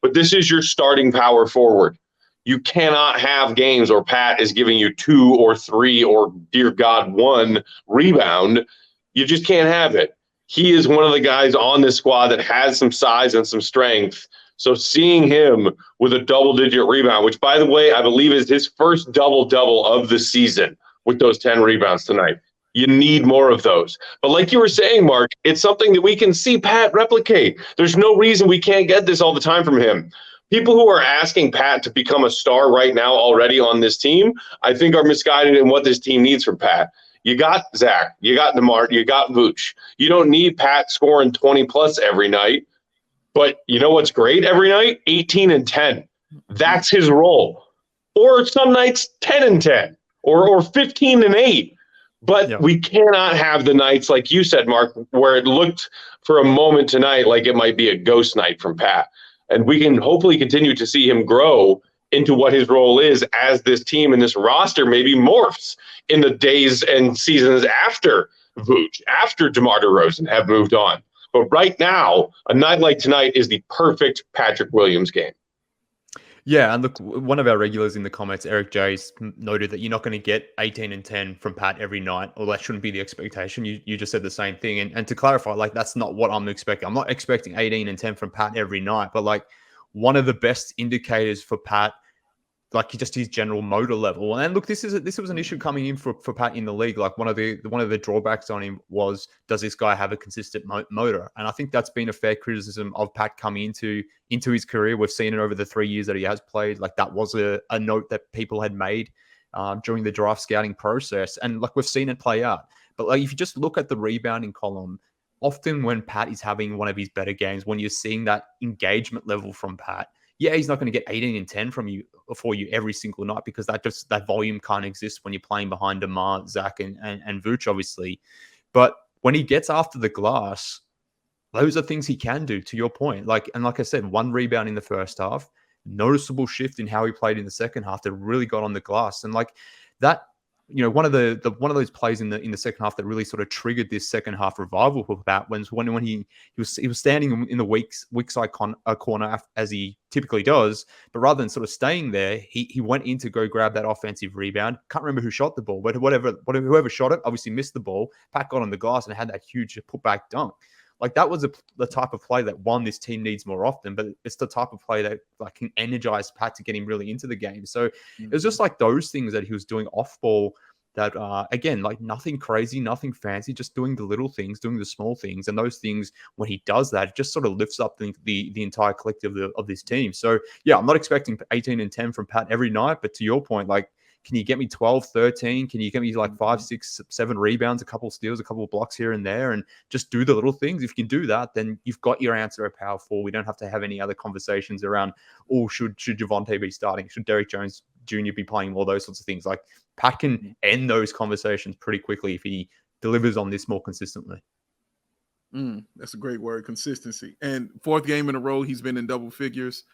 but this is your starting power forward. You cannot have games where Pat is giving you 2 or 3 or, dear God, 1 rebound. You just can't have it. He is one of the guys on this squad that has some size and some strength. So seeing him with a double-digit rebound, which, by the way, I believe is his first double-double of the season with those 10 rebounds tonight. You need more of those. But like you were saying, Mark, it's something that we can see Pat replicate. There's no reason we can't get this all the time from him. People who are asking Pat to become a star right now already on this team, I think are misguided in what this team needs from Pat. You got Zach, you got DeMar, you got Vooch. You don't need Pat scoring 20-plus every night. But you know what's great every night? 18 and 10. That's his role. Or some nights 10 and 10 or 15 and 8. But we cannot have the nights, like you said, Mark, where it looked for a moment tonight like it might be a ghost night from Pat. And we can hopefully continue to see him grow into what his role is as this team and this roster maybe morphs in the days and seasons after Vooch, after DeMar DeRozan have moved on. But right now, a night like tonight is the perfect Patrick Williams game. Yeah, and look, one of our regulars in the comments, Eric Jays, noted that you're not going to get 18 and 10 from Pat every night, or that shouldn't be the expectation. You just said the same thing. And to clarify, like, that's not what I'm expecting. I'm not expecting 18 and 10 from Pat every night, but like one of the best indicators for Pat, like just his general motor level. And look, this was an issue coming in for Pat in the league. Like one of the drawbacks on him was, does this guy have a consistent motor? And I think that's been a fair criticism of Pat coming into his career. We've seen it over the 3 years that he has played. Like that was a note that people had made during the draft scouting process. And like we've seen it play out. But like if you just look at the rebounding column, often when Pat is having one of his better games, when you're seeing that engagement level from Pat, yeah, he's not going to get 18 and 10 for you every single night, because that volume can't exist when you're playing behind DeMar, Zach, and Vooch, obviously. But when he gets after the glass, those are things he can do, to your point. Like I said, 1 rebound in the first half, noticeable shift in how he played in the second half that really got on the glass. And like that, you know, one of those plays in the second half that really sort of triggered this second half revival for Pat was when he was standing in the weak side corner as he typically does, but rather than sort of staying there, he went in to go grab that offensive rebound. Can't remember who shot the ball, but whoever shot it obviously missed the ball. Pat got on the glass and had that huge putback dunk. Like that was the type of play that this team needs more often, but it's the type of play that like can energize Pat to get him really into the game. So it was just like those things that he was doing off ball that, again, like nothing crazy, nothing fancy, just doing the little things, doing the small things. And those things, when he does that, it just sort of lifts up the entire collective of this team. So yeah, I'm not expecting 18 and 10 from Pat every night, but to your point, like, can you get me 12, 13? Can you get me like 5, 6, 7 rebounds, a couple steals, a couple of blocks here and there, and just do the little things? If you can do that, then you've got your answer at power forward. We don't have to have any other conversations around, should Javonte be starting? Should Derrick Jones Jr. be playing? All those sorts of things. Like Pat can end those conversations pretty quickly if he delivers on this more consistently. That's a great word, consistency. And 4th game in a row, he's been in double figures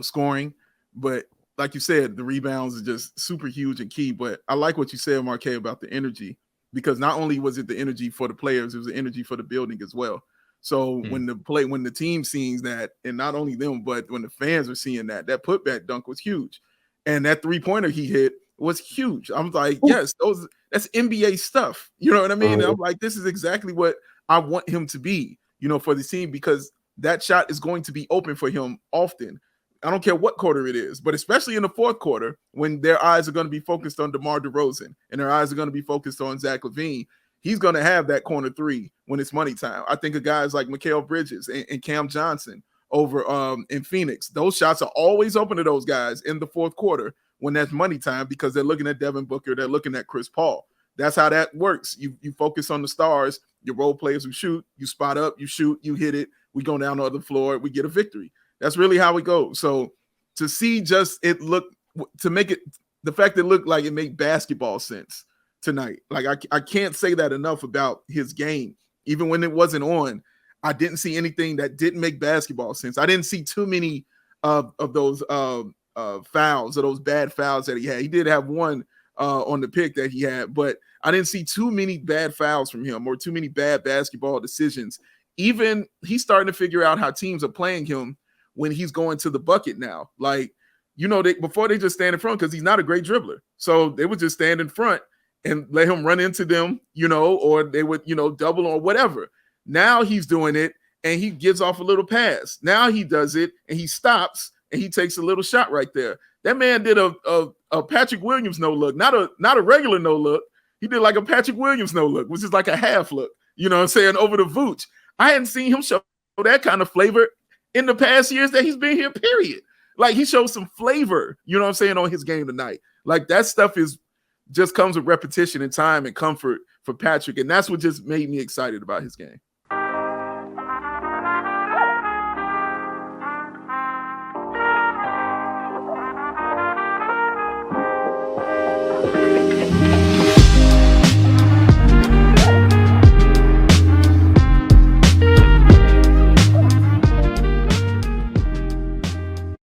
scoring, but like you said, the rebounds are just super huge and key. But I like what you said, Marquet, about the energy, because not only was it the energy for the players, it was the energy for the building as well. So when the team sees that, and not only them, but when the fans are seeing that putback dunk was huge. And that 3-pointer he hit was huge. I'm like, yes, that's NBA stuff. You know what I mean? And I'm like, this is exactly what I want him to be, you know, for the team, because that shot is going to be open for him often. I don't care what quarter it is, but especially in the 4th quarter, when their eyes are going to be focused on DeMar DeRozan and their eyes are going to be focused on Zach LaVine, he's going to have that corner 3 when it's money time. I think of guys like Mikal Bridges and Cam Johnson over in Phoenix. Those shots are always open to those guys in the 4th quarter when that's money time, because they're looking at Devin Booker, they're looking at Chris Paul. That's how that works. You focus on the stars, your role players who shoot, you spot up, you shoot, you hit it, we go down the other floor, we get a victory. That's really how it goes. So to see just it look, to make it, the fact that it looked like it made basketball sense tonight. Like I can't say that enough about his game. Even when it wasn't on, I didn't see anything that didn't make basketball sense. I didn't see too many of those fouls, or those bad fouls that he had. He did have one on the pick that he had, but I didn't see too many bad fouls from him or too many bad basketball decisions. Even he's starting to figure out how teams are playing him when he's going to the bucket now. Like, you know, before they just stand in front because he's not a great dribbler. So they would just stand in front and let him run into them, you know, or they would, you know, double or whatever. Now he's doing it and he gives off a little pass. Now he does it and he stops and he takes a little shot right there. That man did a Patrick Williams no look, not a regular no look. He did like a Patrick Williams no look, which is like a half look, you know what I'm saying, over the Vooch. I hadn't seen him show that kind of flavor in the past years that he's been here, period. Like, he showed some flavor, you know what I'm saying, on his game tonight. Like, that stuff just comes with repetition and time and comfort for Patrick, and that's what just made me excited about his game.